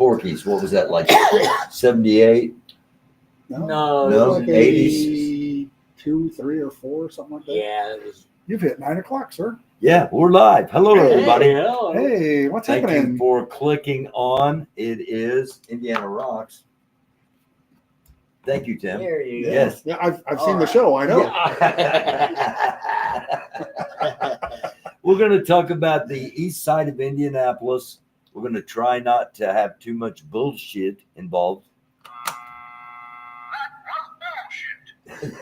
Porky's. What was that, like 78? No, No, like 80s. 2, 3, or 4, something like that. Yeah, it was. You've hit 9 o'clock, sir. Yeah, we're live. Hello, everybody. Hey, hello. Hey, what's Thank happening? you for clicking on. It is Indiana Rocks. Thank you, Tim. There you go. Yes. Yeah, I've All seen the right. show. I know. We're going to talk about the east side of Indianapolis. We're going to try not to have too much bullshit involved. We've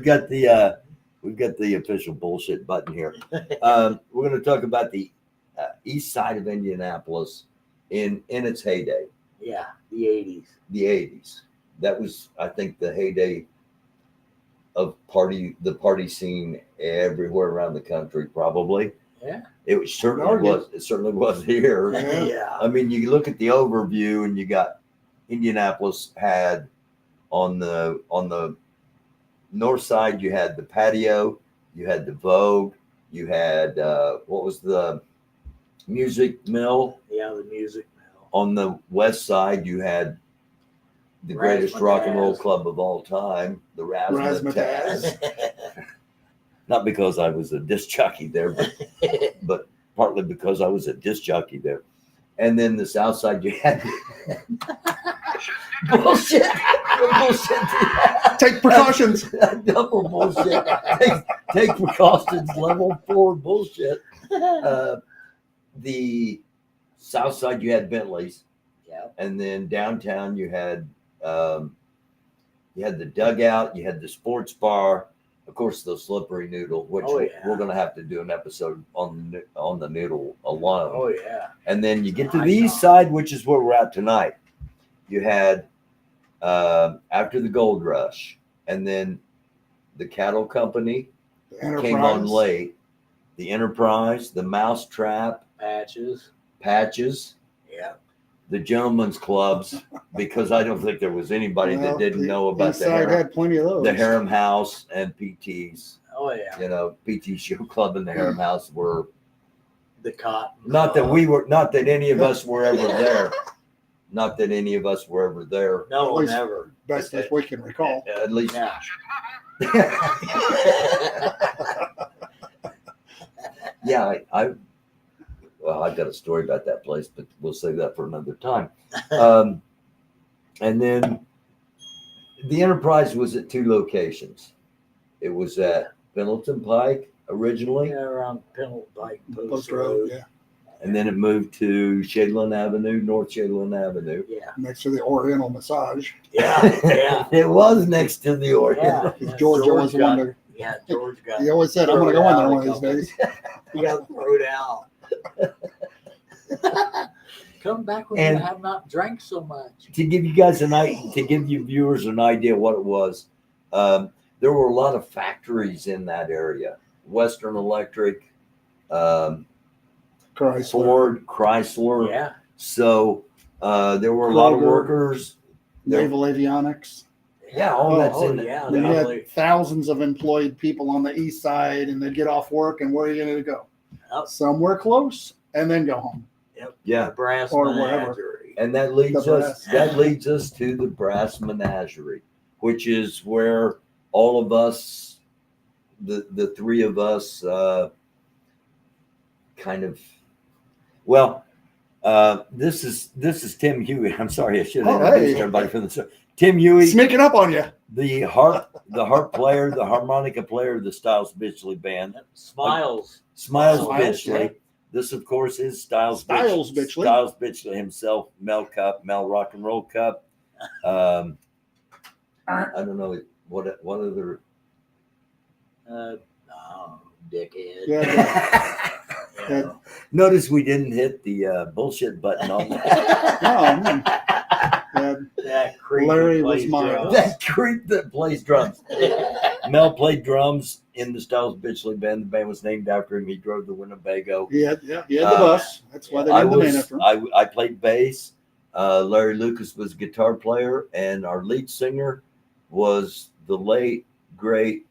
got the official bullshit button here. We're going to talk about the east side of Indianapolis in its heyday, Yeah, the 80s. the 80s. That was, I think, the heyday of the party scene everywhere around the country, probably. Yeah. It certainly was here. Yeah. I mean, you look at the overview, and you got Indianapolis had on the north side, you had the Patio, you had the Vogue, you had what was the Music Mill. Yeah, the Music Mill. On the west side, you had the greatest rock and roll club of all time, the Razzmatazz. Not because I was a disc jockey there, but partly because I was a disc jockey there. And then the south side, you had bullshit. Take precautions. Double bullshit. Take precautions. Level 4 bullshit. The south side, you had Bentley's. Yeah. And then downtown, you had the Dugout. You had the sports bar. Of course, the Slippery Noodle, which we're going to have to do an episode on the Noodle alone. Oh, yeah. And then you get to the east side, which is where we're at tonight. You had after the gold rush, and then the cattle company came on late. The Enterprise, the Mousetrap, Patches, yeah, the Gentlemen's Clubs, because I don't think there was anybody that didn't know about the Eastside had plenty of those. The Harem House and PT's. Oh, yeah. You know, PT Show Club and the Harem House were the Cotton. not that any of us were ever there. Not that any of us were ever there. No, never. Best as we can recall. At least. Yeah. Yeah, I've got a story about that place, but we'll save that for another time. And then the Enterprise was at 2 locations. It was at Pendleton Pike originally. Yeah, around Pendleton Pike, Post Road, yeah. And then it moved to Shadeland Avenue, North Shadeland Avenue. Yeah. Next to the Oriental Massage. Yeah, yeah. It was next to the Oriental. Yeah. Georgia was the one that Yeah, George got. he always said, I'm going to go in there one of these days. You got thrown out. Come back when you have not drank so much. To give you guys to give you viewers an idea what it was, there were a lot of factories in that area. Western Electric, Ford, Chrysler. Yeah. So there were a lot of workers. Naval Avionics. Yeah, all that's in yeah. We had thousands of employed people on the east side, and they'd get off work, and where are you going to go? Yep. Somewhere close, and then go home. Yep. Yeah. The Brass Or Menagerie. And that leads us to the Brass Menagerie, which is where all of us, the 3 of us, kind of. Well, this is Tim Huey. I'm sorry, I should have introduced everybody from the start. Tim Huey, sneaking up on you. The harp player, the harmonica player of the Styles Bitchley Band. Smiles Bitchley. Yeah. This, of course, is Styles Bitchley. Styles Bitchley himself, Mel Rock and Roll Cup. I don't know what other. Dickhead. Yeah. Notice we didn't hit the bullshit button on that. That creep. Larry was mine. That creep that plays drums. Mel played drums in the Styles Bitchley Band. The band was named after him. He drove the Winnebago. He had the bus. That's why they named the band after him. I played bass. Larry Lucas was a guitar player, and our lead singer was the late, great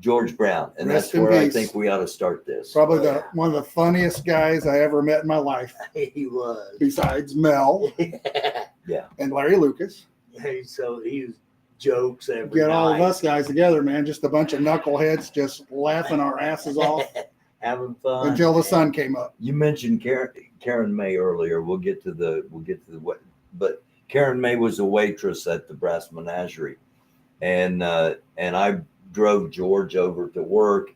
George Brown, and Rest that's in where I peace. think we ought to start this. Probably one of the funniest guys I ever met in my life, He was. besides Mel and Larry Lucas. So he was jokes every Get night. all of us guys together, man. Just a bunch of knuckleheads just laughing our asses off Having fun until the man. sun came up. You mentioned Karen May earlier. We'll get to the what, but Karen May was a waitress at the Brass Menagerie, and I drove George over to work.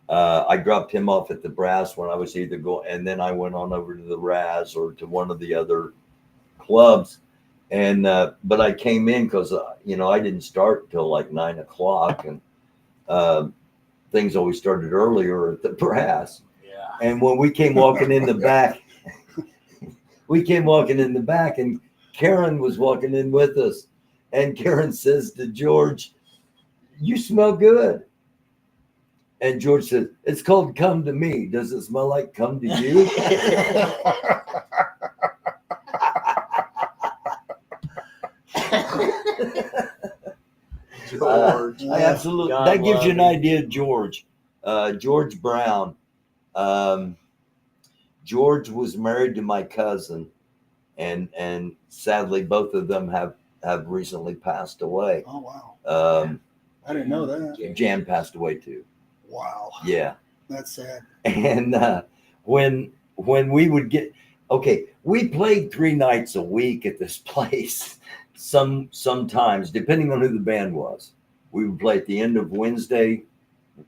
I dropped him off at the Brass when I was either going, and then I went on over to the Raz or to one of the other clubs. And but I came in because I didn't start till like 9 o'clock, and things always started earlier at the Brass. Yeah. And when we came walking in the back, and Karen was walking in with us, and Karen says to George, "You smell good." And George says, "It's called Come to Me. Does it smell like Come to You?" George. I absolutely. God That gives you an love him. idea of George. George Brown. George was married to my cousin, and sadly, both of them have recently passed away. Oh, wow. Um, I didn't know that. Jan passed away too. Wow. Yeah. That's sad. And when we would get we played 3 nights a week at this place. Sometimes, depending on who the band was, we would play at the end of Wednesday,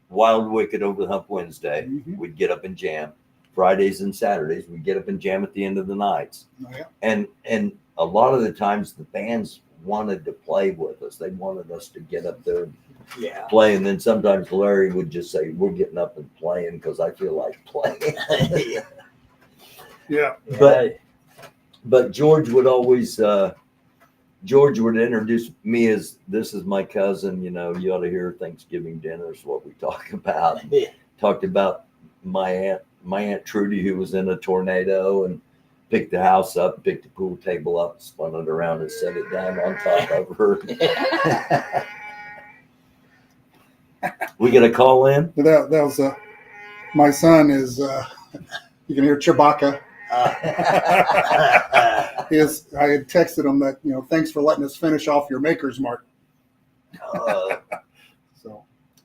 Wild Wicked Over the Hump Wednesday. Mhm. We'd get up and jam. Fridays and Saturdays, we'd get up and jam at the end of the nights. Oh, yeah. And a lot of the times, the bands wanted to play with us. They wanted us to get up there and Yeah. play, and then sometimes Larry would just say, "We're getting up and playing because I feel like playing." Yeah. But George would always George would introduce me as, "This is my cousin. You ought to hear Thanksgiving dinner is what we talk about." Talked about my aunt Trudy, who was in a tornado and picked the house up, picked the pool table up, spun it around, and set it down on top of her. We get a call in. That was my son is. You can hear Chewbacca. I had texted him that thanks for letting us finish off your Maker's Mark.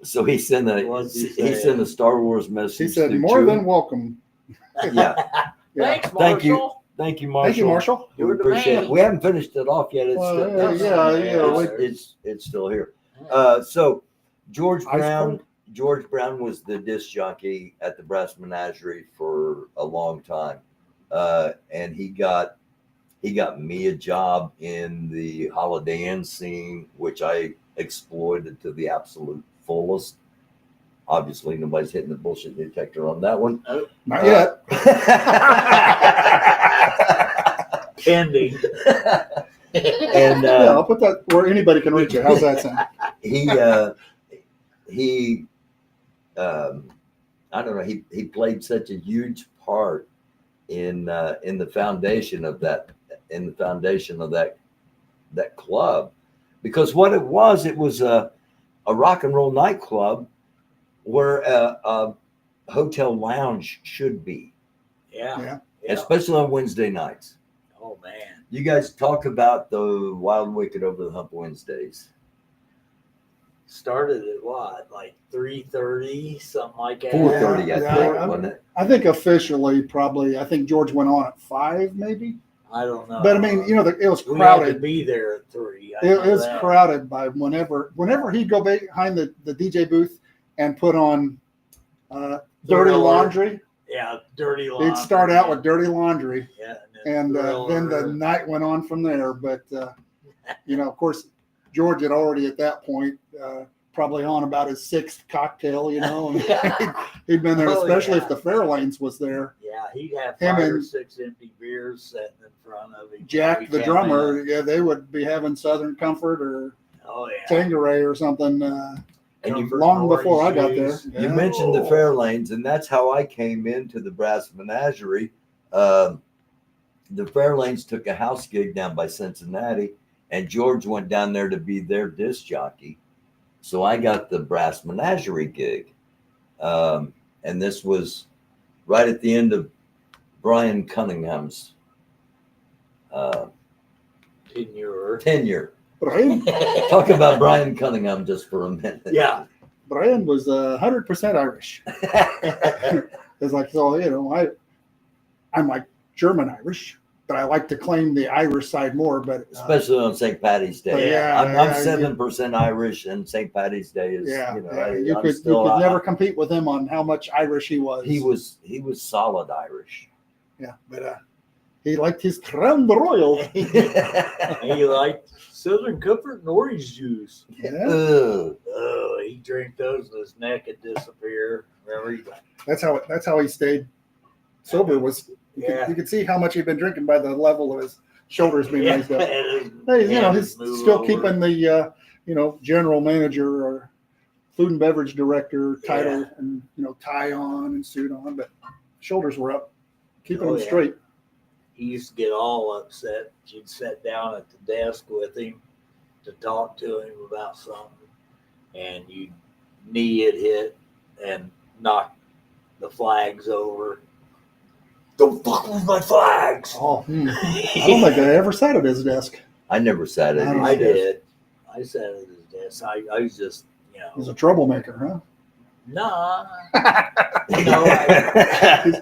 So he sent a Star Wars message. He said, to "More Chewie. than welcome." Yeah. Thanks, Marshall. Thank you, Marshall. Thank you, Marshall. We You're the appreciate man. it. We haven't finished it off yet. It's Well, it's still here. So George Ice Brown. cold. George Brown was the disc jockey at the Brass Menagerie for a long time, and he got me a job in the Holiday Inn scene, which I exploited to the absolute fullest. Obviously, nobody's hitting the bullshit detector on that one. Not yet. Pending. And Yeah, I'll put that where anybody can reach it. How's that sound? he I don't know. He played such a huge part in the foundation of that club, because what it was a rock and roll nightclub where a hotel lounge should be, Yeah. especially on Wednesday nights. Oh man. You guys talk about the Wild Wicked Over the Hump Wednesdays. Started at what, like 3:30, something like that. 4:30, I Yeah, think, I- wasn't it? I think officially, probably. I think George went on at 5, maybe. I don't know. But I mean, it was we had to crowded. be there at 3. I It know was that. crowded by whenever he'd go behind the DJ booth and put on Dirty Thriller. Laundry. Yeah, Dirty Laundry. He'd start out with Dirty Laundry, Yeah, and then the night went on from there. But of course, George had already at that point probably on about his 6th cocktail. And he'd been there, Oh, especially yeah. if the Fairlanes was there. Yeah, he'd have Him 5 or and 6 empty beers sitting in front of him. Jack, He the came drummer, in. yeah, they would be having Southern Comfort or Oh yeah. Tanqueray or something. And you- Comfort long and before I got orange there. juice. Yeah. You mentioned the Oh. Fairlanes, and that's how I came into the Brass Menagerie. The Fairlanes took a house gig down by Cincinnati, and George went down there to be their disc jockey. So I got the brass menagerie gig. And this was right at the end of Brian Cunningham's tenure. Brian, Talk about Brian Cunningham just for a minute. Yeah. Brian was 100% Irish. It's like, so, you know, I'm like German Irish, but I like to claim the Irish side more. But especially on St. Patty's Day. Yeah, I'm 7% Irish, and St. Patty's Day is. You could never compete with him on how much Irish he was. He was solid Irish. Yeah, but he liked his Crown Royal. He liked Southern Comfort and orange juice. Yeah. Oh, he drank those and his neck would disappear. Remember? That's how he stayed sober. You could see how much he'd been drinking by the level of his shoulders being raised up. He's still keeping the general manager or food and beverage director title and tie on and suit on, but shoulders were up, keeping them straight. He used to get all upset. You'd sit down at the desk with him to talk to him about something, and you'd knee it hit and knock the flags over. Don't fuck with my flags. Oh, I don't think I ever sat at his desk. I never sat at his desk. I did. I sat at his desk. I was just, He's a troublemaker, huh? Nah.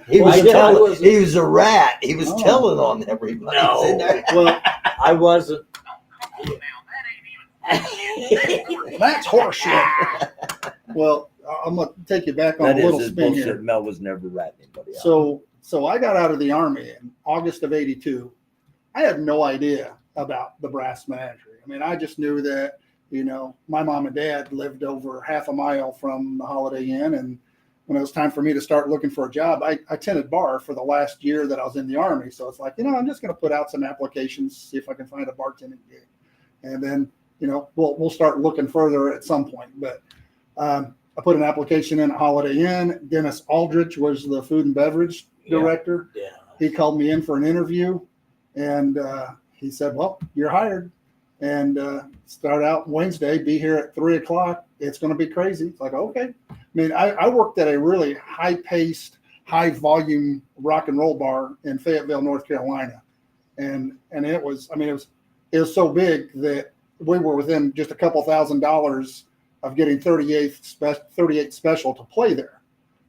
He was a rat. He was telling on everybody. No. Well, I wasn't. That's horseshit. Well, I'm going to take you back on a little spin here. Mel was never ratting anybody out. So I got out of the Army in August of '82. I had no idea about the brass menagerie. I mean, I just knew that, my mom and dad lived over half a mile from the Holiday Inn. And when it was time for me to start looking for a job, I tended bar for the last year that I was in the Army. So it's like, I'm just going to put out some applications, see if I can find a bartending gig. And then, we'll start looking further at some point. But I put an application in at Holiday Inn. Dennis Aldridge was the food and beverage director. Yeah. He called me in for an interview, and he said, well, you're hired. And start out Wednesday, be here at 3:00. It's going to be crazy. It's like, okay. I mean, I worked at a really high-paced, high-volume rock and roll bar in Fayetteville, North Carolina. And it was so big that we were within just a couple $1,000s of getting 38 special to play there.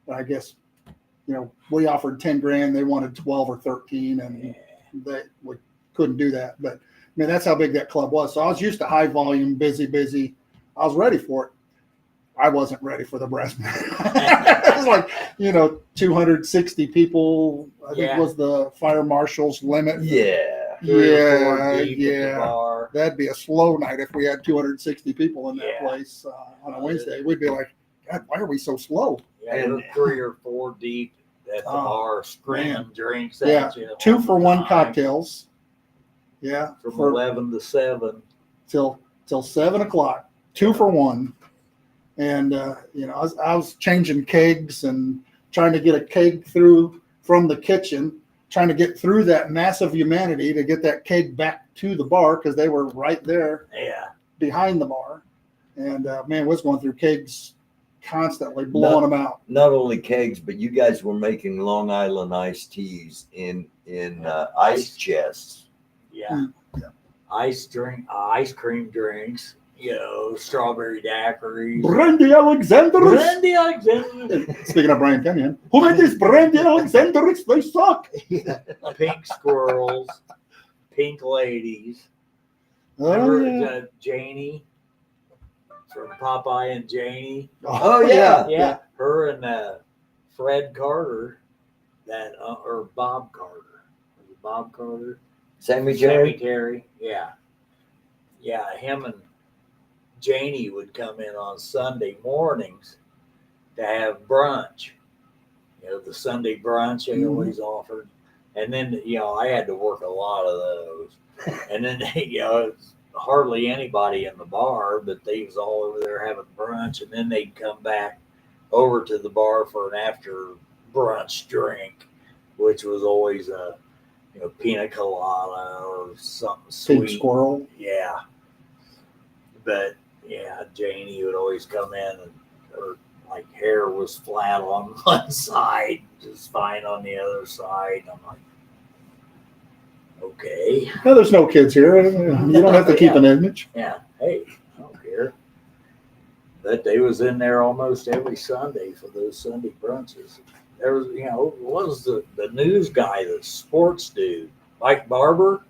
But I guess, we offered 10 grand. They wanted 12 or 13, and we couldn't do that. But that's how big that club was. So I was used to high volume, busy. I was ready for it. I wasn't ready for the brass band. It was like, 260 people, I think was the fire marshal's limit. Yeah. That'd be a slow night if we had 260 people in that place on a Wednesday. We'd be like, God, why are we so slow? Yeah, and 3 or 4 deep at the bar, screaming drinks. 2 for 1 cocktails. Yeah, from 11 to 7 till 7:00, 2 for 1, and I was changing kegs and trying to get a keg through from the kitchen, trying to get through that massive humanity to get that keg back to the bar because they were right there, behind the bar, and was going through kegs constantly, blowing them out. Not only kegs, but you guys were making Long Island iced teas in ice chests. Yeah. Ice cream drinks, strawberry daiquiris. Brandy Alexander. Speaking of Brian Kenyon, who made these Brandy Alexanders? They suck. Pink squirrels, pink ladies. Remember Janie from Popeye and Janie? Oh yeah. Her and Fred Carter, or Bob Carter. Was it Bob Carter? Sammy Terry. Yeah, him and Janie would come in on Sunday mornings to have brunch. The Sunday brunch they always offered. And then, I had to work a lot of those. And then, hardly anybody in the bar, but they was all over there having brunch. And then they'd come back over to the bar for an after brunch drink, which was always a pina colada or something sweet. Pink squirrel. Yeah. But Yeah, Janie would always come in and her like hair was flat on one side, just fine on the other side. I'm like, okay. No, there's no kids here. You don't have to keep an image. Yeah, hey, I don't care. But they was in there almost every Sunday for those Sunday brunches. There was, what was the news guy, the sports dude, Mike Barber?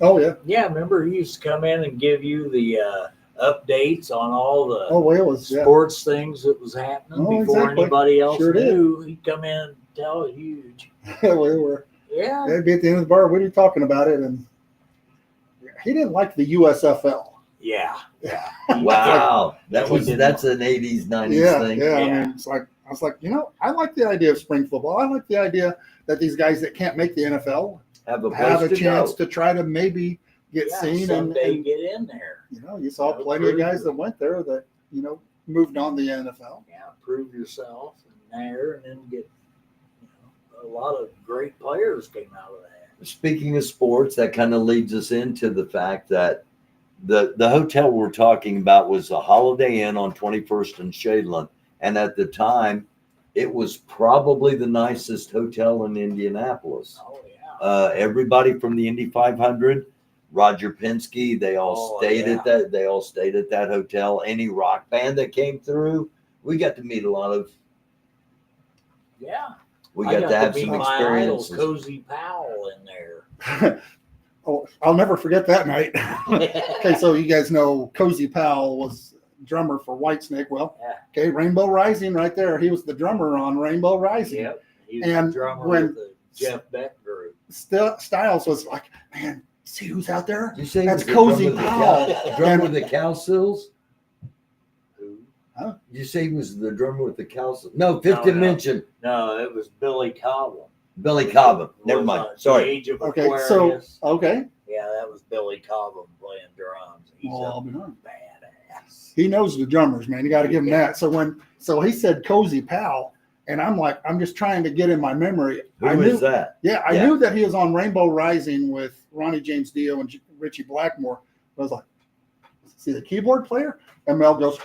Oh yeah. Yeah, remember he used to come in and give you the updates on all the it was sports things that was happening before exactly. anybody else Sure knew. He'd come in and tell it huge. We were. Yeah. They'd be at the end of the bar. What are you talking about it? And he didn't like the USFL. Yeah. Wow, that's an '80s, '90s thing. Yeah. I mean, I was like, I like the idea of spring football. I like the idea that these guys that can't make the NFL Have a chance to try to maybe get seen someday and get in there. You saw plenty of guys that went there that moved on to the NFL. Yeah, prove yourself in there, and then get a lot of great players came out of that. Speaking of sports, that kind of leads us into the fact that the hotel we're talking about was a Holiday Inn on 21st and Shadeland. And at the time, it was probably the nicest hotel in Indianapolis. Oh, yeah. Everybody from the Indy 500, Roger Penske, they all stayed at that. They all stayed at that hotel. Any rock band that came through, we got to meet a lot of. Yeah. We got to have some experiences. My idol, Cozy Powell, in there. I'll never forget that night. Okay, so you guys know Cozy Powell was drummer for Whitesnake. Well, okay, Rainbow Rising right there. He was the drummer on Rainbow Rising. Yep. He was the drummer with the Jeff Beck group. Styles was like, man, see who's out there? You say that's Cozy Powell. Drummer with the cow sills? Who? Huh? You say he was the drummer with the cow sills? No, Fifth Dimension. No, it was Billy Cobham. Billy Cobham. Never mind. Sorry. Age of Okay, Aquarius. Yeah, that was Billy Cobham playing drums. He's badass. He knows the drummers, man. You got to give him that. So he said Cozy Powell, and I'm like, I'm just trying to get in my memory. Who is that? Yeah, I knew that he was on Rainbow Rising with Ronnie James Dio and Richie Blackmore. I was like, see the keyboard player? And Mel goes,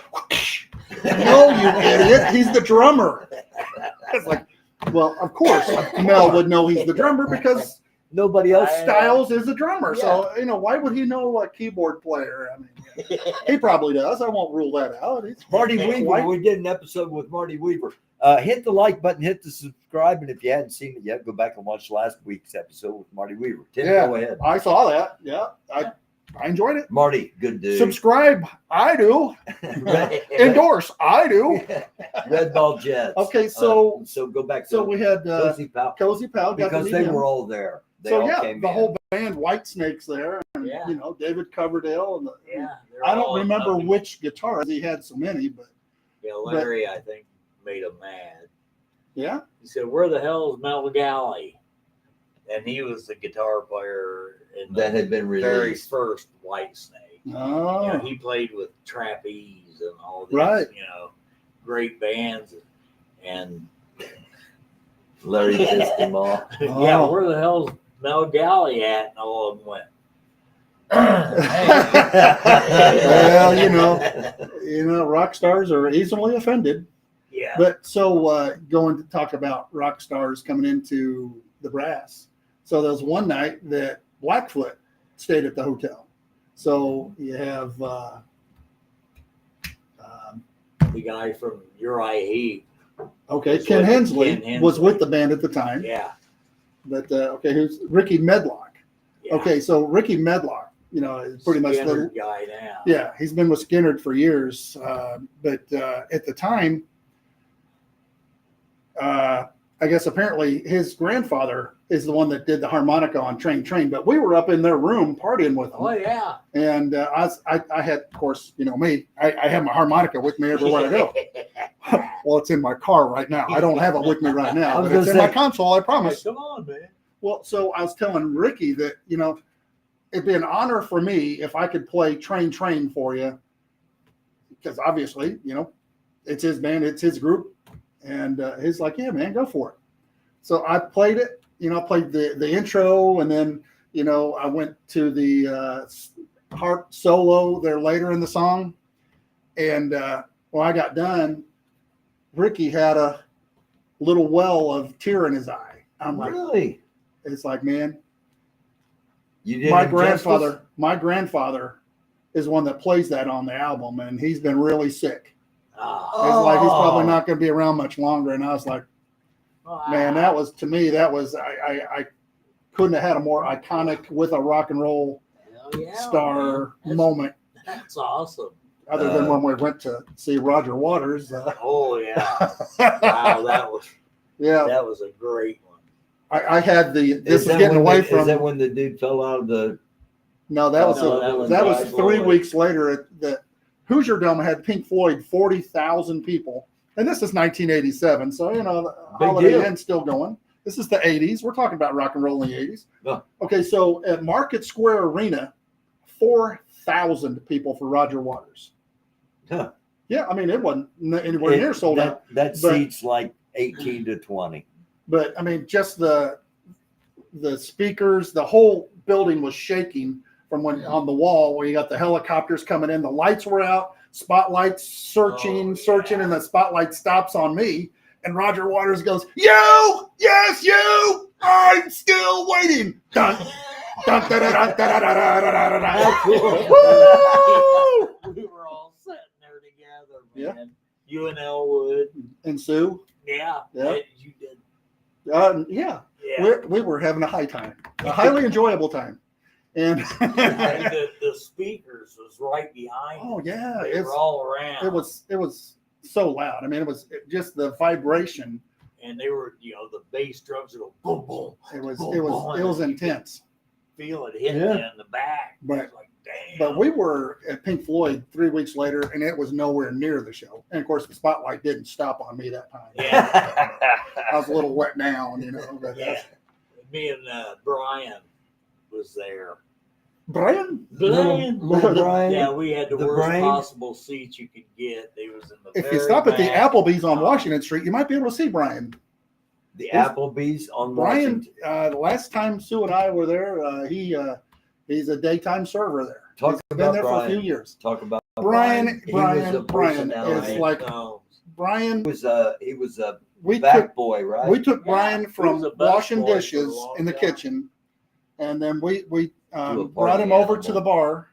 no, you idiot. He's the drummer. It's like, well, of course, Mel would know he's the drummer because nobody else. Styles is a drummer. Yeah. So, why would he know a keyboard player? I mean, he probably does. I won't rule that out. Marty Weaver. We did an episode with Marty Weaver. Hit the like button, hit the subscribe, and if you hadn't seen it yet, go back and watch last week's episode with Marty Weaver. Tim, go ahead. I saw that. Yeah, I enjoyed it. Marty, good dude. Subscribe, I do. Endorse, I do. Red Ball Jets. Okay, so go back. So we had Cozy Powell. Cozy Powell because they were all there. They all came the whole band, Whitesnake's there, and David Coverdale, and I don't remember which guitar. He had so many, but Larry, I think, made him mad. Yeah, he said, "Where the hell is Mel Galley?" And he was the guitar player that had been released. Very first Whitesnake. Oh, he played with Trapeze and all these, great bands, and Larry pissed him off. Yeah, where the hell's Mel Galley at? And all of them went. Well, rock stars are easily offended. Yeah. But so going to talk about rock stars coming into the brass. So there was one night that Blackfoot stayed at the hotel. So you have the guy from Uriah Heep. Okay, Ken Hensley was with the band at the time. Yeah. But who's Ricky Medlock? Yeah. Okay, so Ricky Medlock, is pretty much the guy now. Yeah, he's been with Skinner for years. But at the time, I guess apparently his grandfather is the one that did the harmonica on Train. But we were up in their room partying with them. Oh yeah. And I had, of course, me. I have my harmonica with me everywhere I go. Well, it's in my car right now. I don't have it with me right now. But it's in my console, I promise. Hey, come on, man. Well, so I was telling Ricky that, it'd be an honor for me if I could play Train for you. Because obviously, it's his band, it's his group. And he's like, yeah, man, go for it. So I played it. I played the intro, and then, I went to the harp solo there later in the song. And when I got done, Ricky had a little well of tear in his eye. I'm like, really? it's like, man, You did my him grandfather is one that plays that on the album, and he's been really sick. Oh, It's like he's probably not going to be around much longer. And I was like, man, that was, to me, that was, I couldn't have had a more iconic with a rock and roll star moment. That's awesome. Other than when we went to see Roger Waters. Oh yeah! Wow, that was a great one. I had this is that getting when away the- from. Is that when the dude fell out of the? No, that was No, that was July 3 4th. weeks later. The Hoosier Dome had Pink Floyd, 40,000 people, and this is 1987. So the Big Holiday deal. Inn's still going. This is the 80s. We're talking about rock and roll in the 80s. Yeah. Okay, so at Market Square Arena, 4,000 people for Roger Waters. Huh. Yeah, I mean it wasn't anywhere near sold out. That seats like 18 to 20. But I mean, just the speakers, the whole building was shaking from when on the wall where you got the helicopters coming in, the lights were out, spotlights searching, and the spotlight stops on me, and Roger Waters goes, "You, yes, you, I'm still waiting." Dun, dun, dun, dun, dun, dun, dun, dun, dun, dun. Woo! We were all sitting there together, Yeah. man. You and Elwood. And Sue, Yeah. Yeah. You did. yeah, Yeah. we were having a highly enjoyable time, and the speakers was right behind. oh yeah, They were all around. it was so loud. I mean, it was just the vibration. And they were, the bass drums would go boom, boom. It was intense. Feel it hitting Yeah. you in the back. But- It's like, damn. But we were at Pink Floyd 3 weeks later, and it was nowhere near the show. And of course, the spotlight didn't stop on me that time. Yeah. I was a little wet down, But Yeah. Me and Brian was there. Brian, Little Brian. Yeah, we had the The worst brain. possible seats you could get. They was in the if you very stop at the back. Applebee's on Washington Street, you might be able to see Brian. The Applebee's on Brian, Washington. the last time Sue and I were there, he's a daytime server there. Talk He's been about there for a Brian. few years. Talk about Brian He was a Brian personality. is like Brian. He was a We back took boy, right? we took Yeah, Brian he from was a bus washing boy for a dishes long in the time. kitchen, and then we a brought him party over to animal. the bar.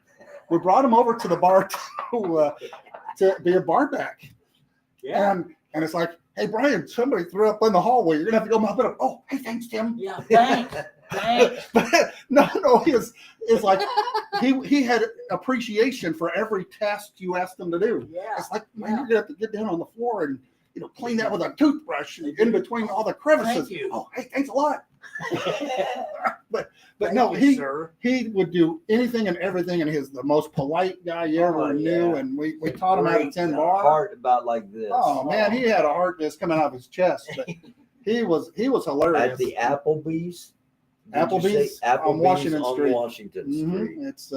We brought him over to the bar to be a bar back. Yeah. And it's like, hey Brian, somebody threw up in the hallway. You're gonna have to go mop it up. Oh, hey, thanks, Tim. Yeah. Thanks. Thanks. But no, it's like he had appreciation for every task you asked him to do. Yeah. It's like, man, you're gonna have to get down on the floor and clean that with a toothbrush in between all the crevices. Thank you. Oh, hey, thanks a lot. But Thank no, you, sir. he would do anything and everything, and he's the most polite guy you ever Oh, knew. yeah. And we taught him how to Great tend guy. bar. Heart about like this. Oh man, he had a heart just coming out of his chest. But he was hilarious. At the Applebee's. Did you Applebee's say on Washington on Street. Washington Mhm. Street. It's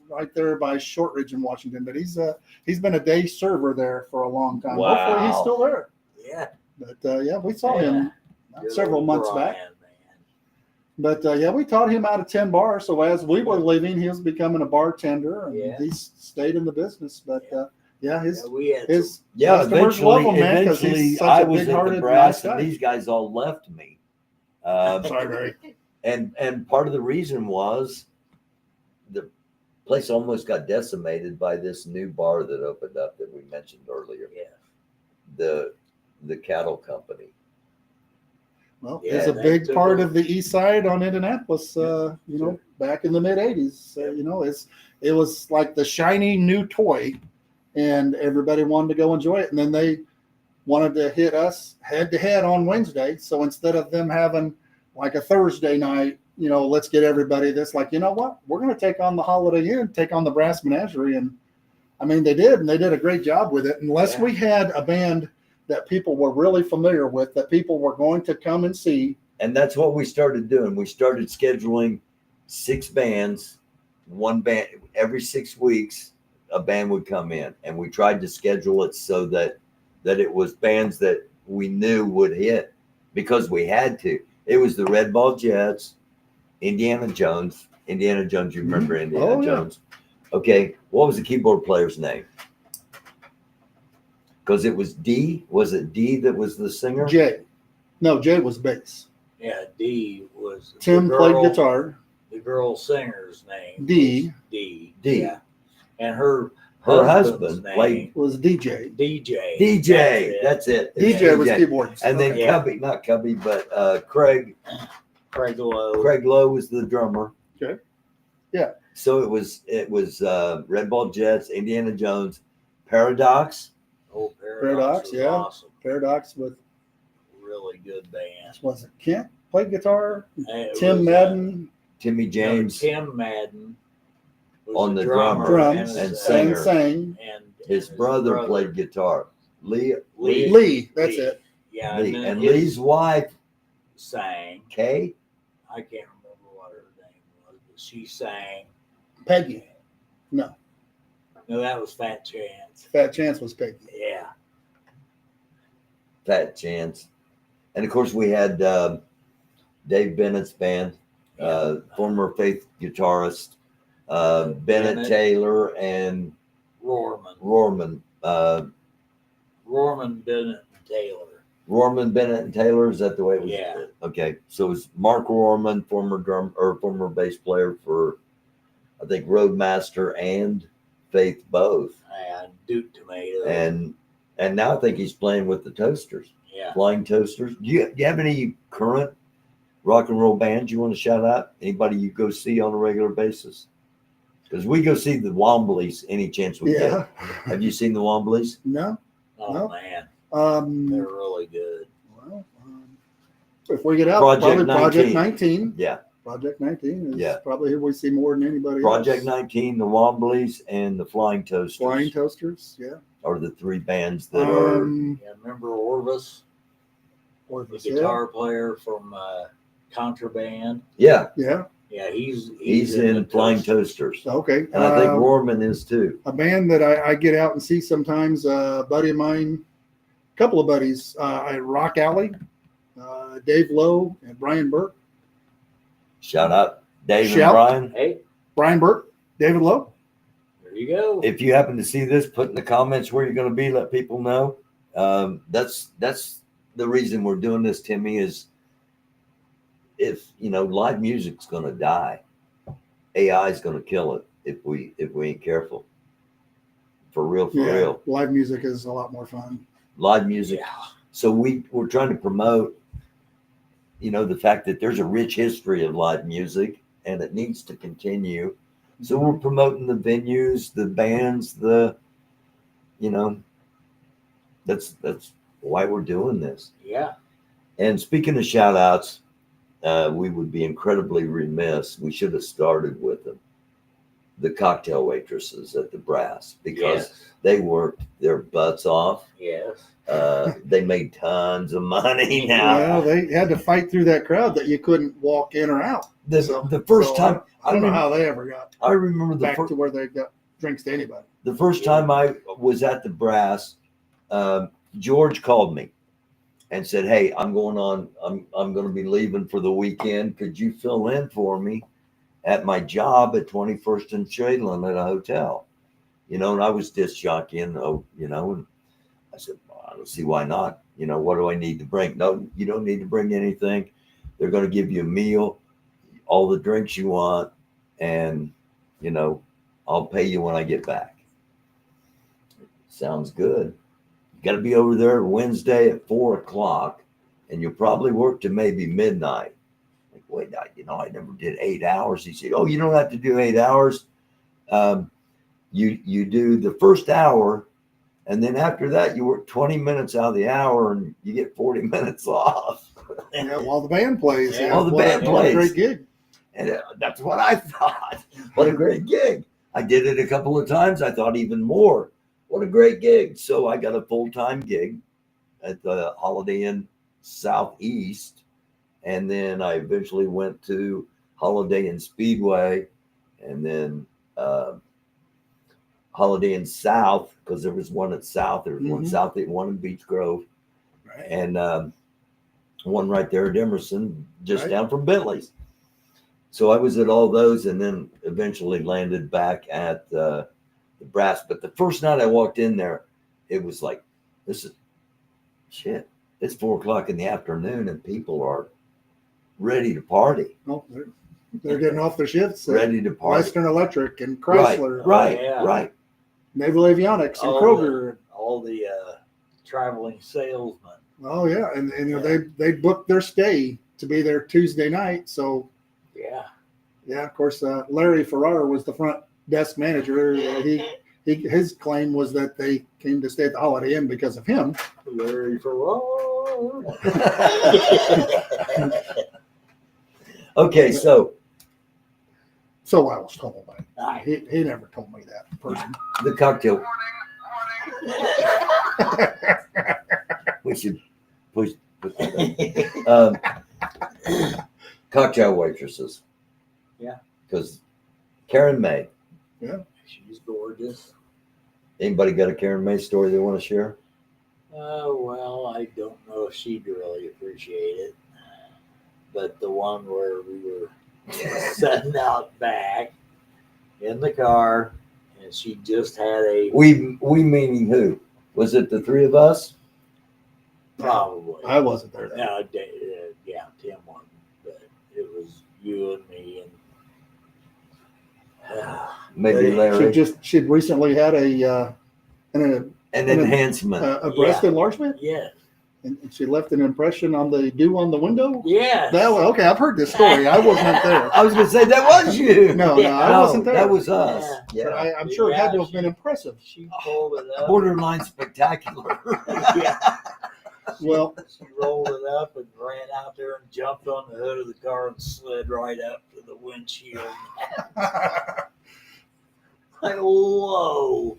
right there by Shortridge in Washington. But he's been a day server there for a long time. Wow. Hopefully he's still there. Yeah. But yeah, we saw him Good several old months Brian, back. man. But yeah, we taught him how to tend bar. So as we were leaving, he was becoming a bartender, and Yeah. he stayed in the business. But yeah, Yeah, we had his Yeah, customers love him, man, 'cause eventually he's such I a was at big-hearted, the brass nice guy. and these guys all left me. Sorry, Barry. And part of the reason was the place almost got decimated by this new bar that opened up that we mentioned earlier. Yeah. The cattle company. Well, Yeah, it's a that big took part a- of the East Side on Indianapolis. Back in the mid '80s, it was like the shiny new toy, and everybody wanted to go enjoy it. And then they wanted to hit us head to head on Wednesday. So instead of them having like a Thursday night, let's get everybody this, like, you know what? We're going to take on the Holiday Inn, take on the Brass Menagerie. And I mean, they did, and they did a great job with it. Unless we had a band that people were really familiar with, that people were going to come and see. And that's what we started doing. We started scheduling 6 bands, one band every 6 weeks. A band would come in, and we tried to schedule it so that it was bands that we knew would hit because we had to. It was the Red Ball Jets, Indiana Jones. You remember Indiana Oh, yeah. Jones? Okay, what was the keyboard player's name? Because it was D. Was it D that was the singer? Jay. No, Jay was bass. Yeah, D was Tim played guitar. The girl singer's name D. was D. D. Yeah. And her husband name played was DJ. DJ. DJ. That's it. DJ was keyboards. And then Okay. Cubby, not Cubby, but Craig Lowe. Craig Lowe was the drummer. Okay. Yeah. So it was Red Ball Jets, Indiana Jones, Paradox. Oh, Paradox, was yeah. awesome. Paradox with Really good band. was it Kent played guitar? It Tim was, Madden Timmy James Tim Madden was on the drummer drums and sang. singer. and His brother played guitar. Lee. Lee, that's it. Yeah, Lee. then And his Lee's wife, sang. Kay. I can't remember what her name was, but she sang. Peggy. No, No, that was Fat Chance. Fat Chance was Peggy. Yeah. Fat Chance. And of course, we had Dave Bennett's band, former Faith guitarist, Bennett Taylor and Rorman. Rorman, Bennett, and Taylor. Rorman, Bennett, and Taylor. Is that the way it was? Yeah. Okay. So it was Mark Rorman, former bass player for, I think, Roadmaster and Faith both. And Duke Tomato. And now I think he's playing with the Toasters. Yeah. Flying Toasters. Do you have any current rock and roll bands you want to shout out? Anybody you go see on a regular basis? Because we go see the Wombleys any chance we get. Have you seen the Wombleys? No. Oh, No. man. They're They're really good. Well, if we get out, Project probably Project 19. 19. Yeah. Project 19 is Yeah. probably who we see more than anybody Project else. 19, the Wombleys, and the Flying Toasters Flying Toasters, yeah. are the three bands that are. Yeah, remember Orvis, the Orvis, guitar player from Contraband? Yeah, yeah. Yeah, he's in the Flying Toasters. Toasters. Okay. And I think Rorman is too. A band that I get out and see sometimes, a buddy of mine, a couple of buddies at Rock Alley, Dave Lowe and Brian Burke. Shout out Dave and Shout. Brian. Hey, Brian Burke, David Lowe. there you go. If you happen to see this, put in the comments where you're going to be. Let people know. That's the reason we're doing this, Timmy. Is if live music's going to die, AI is going to kill it if we ain't careful. For real, real. Live music is a lot more fun. Live music. Yeah. So we're trying to promote, the fact that there's a rich history of live music and it needs to continue. So we're promoting the venues, the bands, that's why we're doing this. Yeah. And speaking of shout outs, we would be incredibly remiss. We should have started with them. The cocktail waitresses at the Brass, because they worked their butts off. Yes. They made tons of money now. Well, they had to fight through that crowd that you couldn't walk in or out. The first time, I don't know how they ever got I remember back to where they got drinks to anybody. the first time I was at the Brass, George called me and said, "Hey, I'm going to be leaving for the weekend. Could you fill in for me at my job at 21st and Shadeland at a hotel?" And I was disc jockeying, and I said, well, I don't see why not. What do I need to bring? No, you don't need to bring anything. They're going to give you a meal, all the drinks you want, and, I'll pay you when I get back. Sounds good. You got to be over there Wednesday at 4:00, and you'll probably work to maybe midnight. Like, wait, I never did 8 hours. He said, "Oh, you don't have to do 8 hours. You do the first hour, and then after that, you work 20 minutes out of the hour, and you get 40 minutes off." Yeah, while the band plays. Yeah, while the band What a plays. great gig. And that's what I thought. What a great gig. I did it a couple of times. I thought even more. What a great gig. So I got a full-time gig at the Holiday Inn Southeast. And then I eventually went to Holiday Inn Speedway, and then Holiday Inn South, because there was one at South. There was one South, one in Beach Grove, Right. and one right there at Emerson, just Right. down from Bentley's. So I was at all those, and then eventually landed back at the Brass. But the first night I walked in there, it was like this is shit. It's 4:00 in the afternoon and people are ready to party. No, they're getting off their shifts. Ready to party. Western Electric and Chrysler, Right, Yeah. right. Naval Avionics and Kroger. All the traveling salesmen. Oh yeah, and you know they booked their stay to be there Tuesday night. So Yeah. yeah, of course, Larry Farrar was the front desk manager. His claim was that they came to stay at the Holiday Inn because of him. Larry Ferraro. Okay, so So I was told by him. He never told me that person. the cocktail. We should put that up. Cocktail waitresses. Yeah. Because Karen May. She's gorgeous. Anybody got a Karen May story they want to share? Well, I don't know if she'd really appreciate it. But the one where we were sitting out back in the car and she just had a We meaning who? Was it the three of us? probably. I wasn't there. No, yeah, Tim wasn't, but it was you and me and Maybe Larry. She'd recently had an An enhancement. a breast enlargement, yes. and she left an impression on the dew on the window. Yes. Okay, I've heard this story. I wasn't there. I was going to say that was you. No, Yeah. I wasn't there. That was us. Yeah. But Yeah. I'm sure it had to have been impressive. She pulled it up. Borderline spectacular. Yeah. Well, She rolled it up and ran out there and jumped on the hood of the car and slid right up to the windshield. Like, whoa.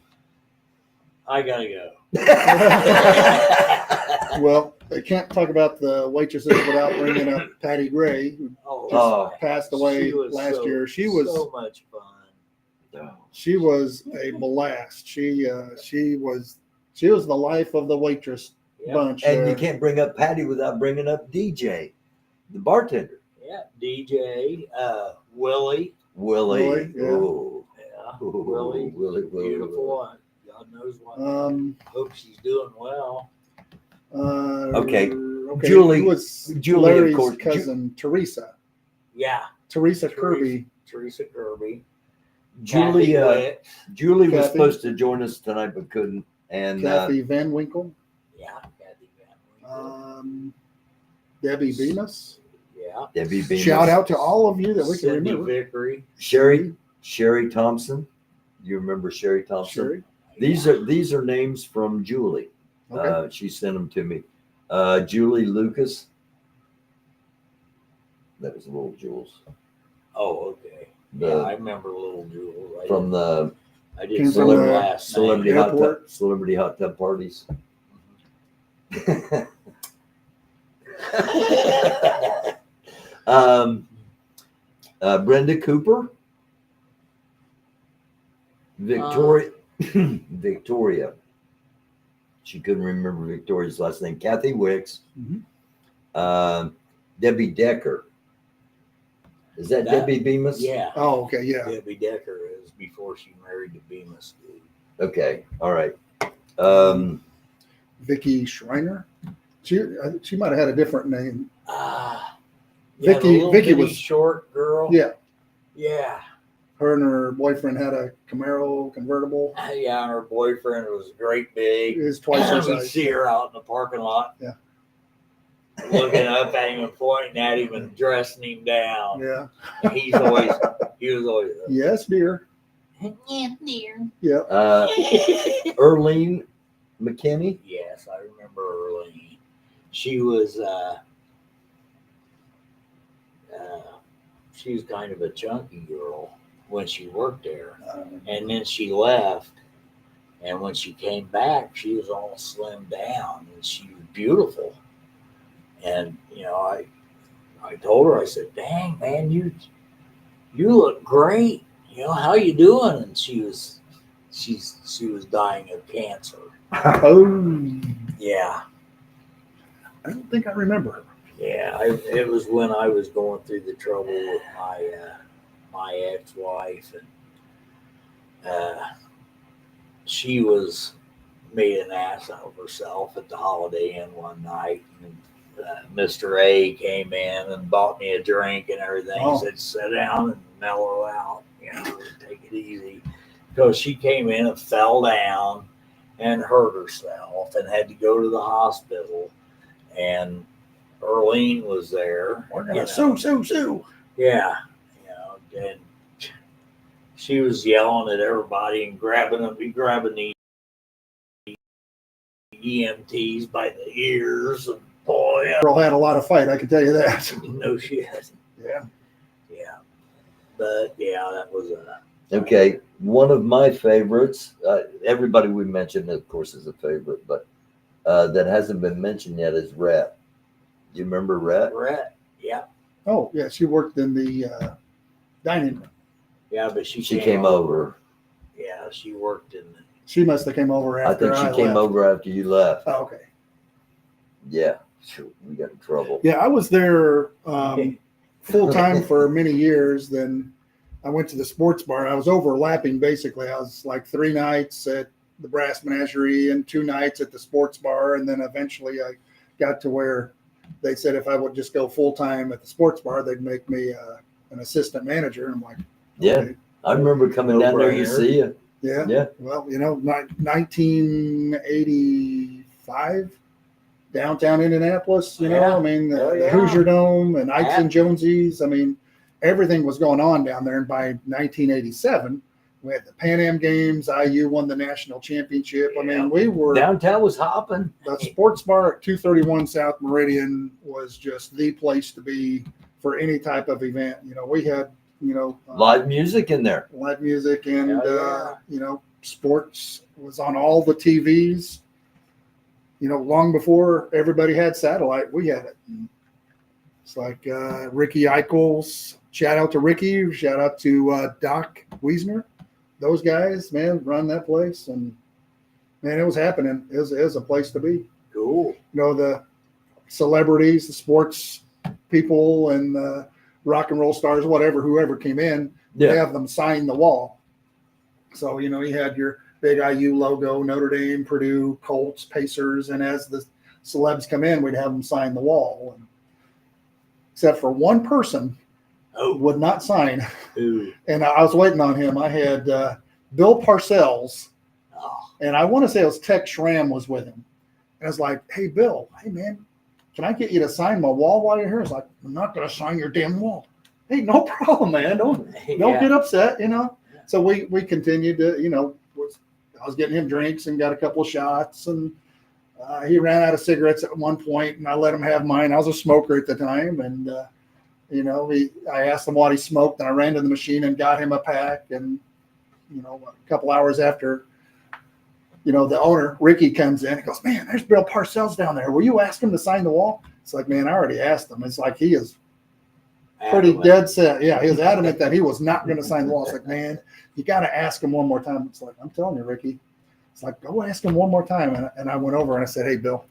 I gotta go. well, they can't talk about the waitresses without bringing up Patty Gray, who Oh. passed away She was last year. She was so much fun. she was a blast. She was the life of the waitress Yep. bunch. And you there. can't bring up Patty without bringing up DJ, the bartender. Yeah, DJ, Willie. Willie. Yeah. Ooh. Yeah, Ooh, Willie. Willie. Beautiful. God knows what. Hope she's doing well. Okay. Okay. Julie- Who was Julie, of Larry's course. cousin, Teresa. Yeah, Teresa Kirby. Teresa Kirby. Julie. Kathy Wick. Julie was Kathy. supposed to join us tonight but couldn't. And Kathy Van Winkle. Yeah, Kathy Van Winkle. Debbie Bemis. Yeah. Debbie Bemis. Shout out to all of you that we can Cindy remember. Vickery. Sherry Thompson. You remember Sherry Thompson? Sherry. These are names from Julie. Okay. She sent them to me. Julie Lucas. That was Little Jules. Oh, okay. The- Yeah, I remember Little Jewel. From the I Came didn't from know the her last celebrity name. hot tub, Airport. celebrity hot tub parties. Brenda Cooper. Victoria. Victoria. She couldn't remember Victoria's last name. Kathy Wicks. Mhm. Debbie Decker. Is that Debbie Bemis? Yeah. Oh, okay, yeah. Debbie Decker is before she married the Bemis dude. Okay. All right. Vicky Schreiner. She might have had a different name. Yeah, Vicky- the little Vicky bitty was- short girl. Yeah, Yeah. her and her boyfriend had a Camaro convertible. Yeah, and her boyfriend was great big. It was twice her We'd size. see her out in the parking lot. Yeah. Looking up at him and pointing at him and dressing him down. Yeah. And he was always Yes, dear. yeah, dear. Yeah. Earlene McKinney. Yes, I remember Earlene. She was she was kind of a chunky girl when she worked there. And then she left. And when she came back, she was all slimmed down and she was beautiful. And I told her, I said, "Dang man, you look great. How you doing?" And she was dying of cancer. Oh, Yeah. I don't think I remember her. Yeah, it was when I was going through the trouble with my ex-wife, and she was made an ass of herself at the Holiday Inn one night. And, Mr. A came in and bought me a drink and everything. Oh. He said, sit down and mellow out, take it easy. Because she came in and fell down and hurt herself and had to go to the hospital. And Earlene was there. We're gonna sue. Yeah, and she was yelling at everybody and grabbing the EMTs by the ears. And boy, Girl had a lot of fight, I can tell you that. no shit. Yeah. Yeah, but yeah, that was Okay, one of my favorites. Everybody we mentioned, of course, is a favorite, but that hasn't been mentioned yet is Rhett. Do you remember Rhett? Rhett. Yeah, Oh, yeah, she worked in the dining room. yeah, but she came over. Yeah, she worked in. She must have came over I after think she came left. over after you left. Oh, okay. Yeah, shoot, we got in trouble. Yeah, I was there full time for many years. Then I went to the sports bar. I was overlapping basically. I was like 3 nights at the Brass Menagerie and 2 nights at the sports bar. And then eventually I got to where they said if I would just go full time at the sports bar, they'd make me an assistant manager. And I'm like, Yeah, okay. I remember coming down there to see you. Yeah. Yeah. Well, 1985, downtown Indianapolis, Yeah. I mean, the, Oh, the yeah. Hoosier Dome and Ikes Yeah. and Jonesy's. I mean, everything was going on down there. And by 1987, we had the Pan Am Games. IU won the national championship. I Yeah. mean, we were Downtown was hopping. the sports bar at 231 South Meridian was just the place to be for any type of event. We had, Live music in there. live music and Oh, sports was on all the TVs. Long before everybody had satellite, we had it. It's like Ricky Eichels. Shout out to Ricky. Shout out to Doc Wiesner. Those guys, man, run that place, and man, it was happening. It was a place to be. Cool. The celebrities, the sports people, and the rock and roll stars, whoever came in, have them sign the wall. So, you had your big IU logo, Notre Dame, Purdue, Colts, Pacers, and as the celebs come in, we'd have them sign the wall. Except for one person would not sign. Ooh. And I was waiting on him. I had Bill Parcells, and I want to say it was Tex Schramm was with him. And I was like, hey, Bill, hey, man, can I get you to sign my wall while you're here? He's like, I'm not going to sign your damn wall. Hey, no problem, man. Don't get upset, So we continued to, I was getting him drinks and got a couple of shots, and he ran out of cigarettes at one point, and I let him have mine. I was a smoker at the time, and I asked him what he smoked, and I ran to the machine and got him a pack. And a couple hours after, the owner Ricky comes in and goes, "Man, there's Bill Parcells down there. Will you ask him to sign the wall?" It's like, man, I already asked him. It's like he is pretty dead set. Yeah, he was adamant that he was not going to sign the wall. It's like, man, you got to ask him one more time. It's like, I'm telling you, Ricky. It's like, go ask him one more time. And I went over and I said, hey, Bill,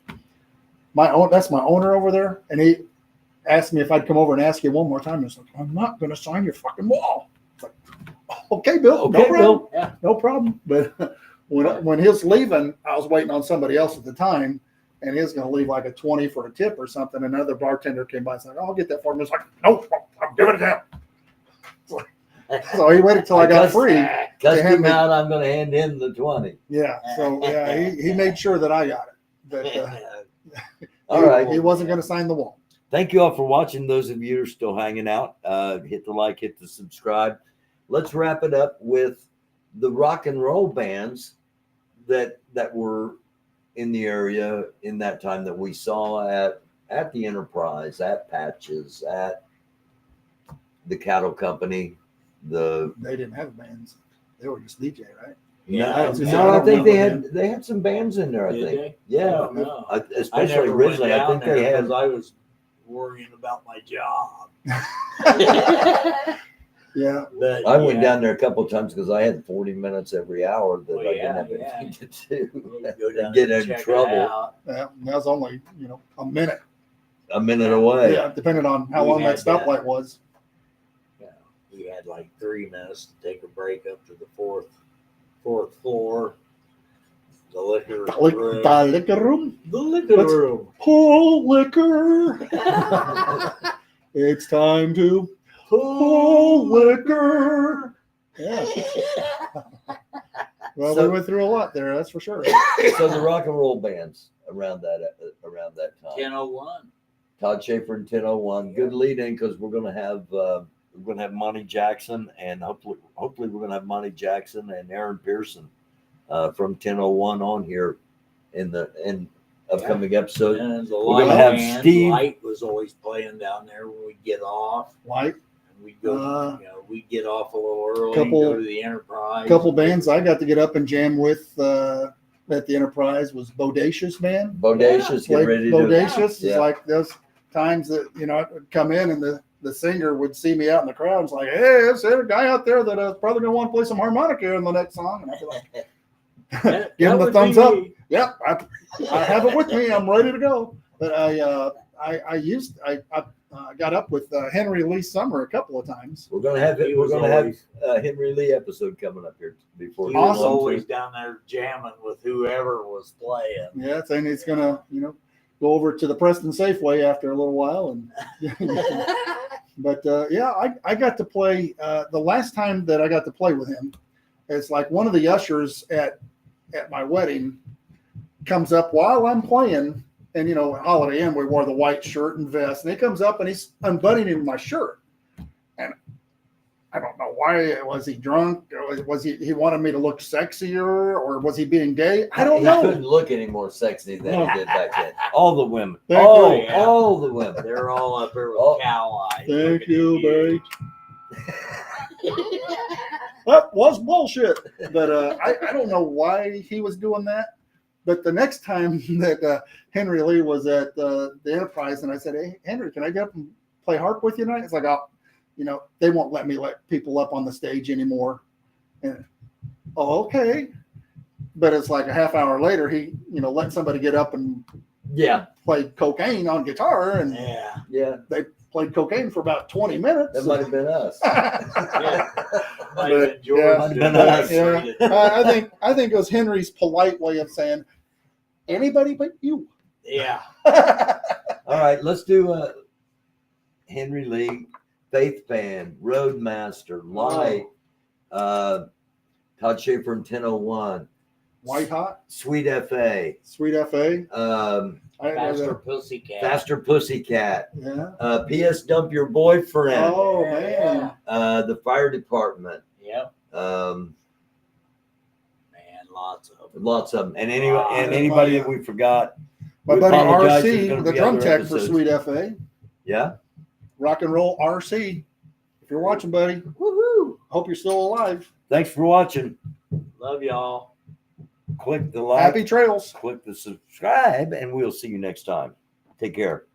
that's my owner over there. And he asked me if I'd come over and ask you one more time. And it's like, I'm not going to sign your fucking wall. It's like, okay, Bill. Okay, no problem. Bill. Yeah. No problem. But when he was leaving, I was waiting on somebody else at the time. And he was going to leave like a 20 for a tip or something. Another bartender came by and said, I'll get that for him. It's like, no, I'm giving it to him. So he waited till I got free. Cussed him out. I'm going to hand him the 20. Yeah. So yeah, he made sure that I got it. But All right. he wasn't going to sign the wall. Thank you all for watching. Those of you who are still hanging out, hit the like, hit the subscribe. Let's wrap it up with the rock and roll bands that were in the area in that time that we saw at the Enterprise, at Patches, at the Cattle Company. They didn't have bands; they were just DJ, right? Yeah, No, I think they had some bands in there. I Did think, they? yeah, No. especially originally. I think they had. because I was worrying about my job. Yeah. But I went down there a couple of times because I had 40 minutes every hour that Well, I didn't have yeah. anything to do. You go down Get and in check it trouble. out. Yeah, that was only a minute. A minute away. Yeah, depending on how We long that had that. stoplight was. We had like 3 minutes to take a break up to the fourth floor. The liquor The room. liquor room. The liquor What's- room. Pull liquor. It's time to pull liquor. Yeah. Well, we So- went through a lot there, that's for sure. So the rock and roll bands around that time. 10:01. Todd Schaefer and 1001. Good lead in because we're gonna have Monty Jackson, and hopefully we're gonna have Monty Jackson and Aaron Pearson from 1001 on here in upcoming episode. And the We're light gonna have band, Steve- Light was always playing down there when we get off. Like And we'd go, we'd get off a little early, couple- go to the Enterprise. a couple bands I got to get up and jam with at the Enterprise was Bodacious Band. Bodacious, get Like ready to Bodacious Yeah. is like those times that I would come in and the singer would see me out in the crowd and it's like, hey, there's a guy out there that probably gonna want to play some harmonica in the next song. And I'd be like, give him the thumbs up. Yep, I have it with me. I'm ready to go. But I got up with Henry Lee Summer a couple of times. We're gonna have He We're was gonna have always- Henry Lee episode coming up here before. He was Awesome. always down there jamming with whoever was playing. Yeah, saying he's gonna go over to the Preston Safeway after a little while and. But I got to play the last time that I got to play with him. It's like one of the ushers at my wedding comes up while I'm playing, and at Holiday Inn we wore the white shirt and vest, and he comes up and he's unbuttoning my shirt, and I don't know why. Was he drunk? Or was he wanted me to look sexier, or was he being gay? I don't He know. couldn't look any more sexy than he did back then. All the women. Thank all, you. all the women. They're all up there with Oh. cow eyes. Thank looking you, at babe. That was bullshit. But I don't know why he was doing that. But the next time that Henry Lee was at the Enterprise, and I said, hey, Henry, can I get up and play harp with you tonight? It's like, they won't let me let people up on the stage anymore. And, okay. But it's like a half hour later, he, let somebody get up and Yeah, play cocaine on guitar, and Yeah. yeah. they played cocaine for about 20 minutes. That might have been us. Yeah. Might have But, been George. yeah, Might have been that us. demonstrated. I think it was Henry's polite way of saying anybody but you. Yeah. All right, let's do Henry Lee, Faith Band, Roadmaster, Light, Todd Schaefer and 1001, White Hot, Sweet FA, Sweet FA. um, I didn't know Faster that. Pussycat. Faster Pussycat, Yeah. PS Dump Your Boyfriend, Oh Yeah. man. the Fire Department, Yep. um, Man, lots of them. lots of them, and Wow. anybody that we forgot. My we buddy apologize. There's RC, gonna the be drum other tech for episodes. Sweet FA, Yeah, rock and roll RC. If you're watching, buddy, Woohoo. hope you're still alive. thanks for watching. Love y'all. Click the like, Happy trails. click the subscribe, and we'll see you next time. Take care.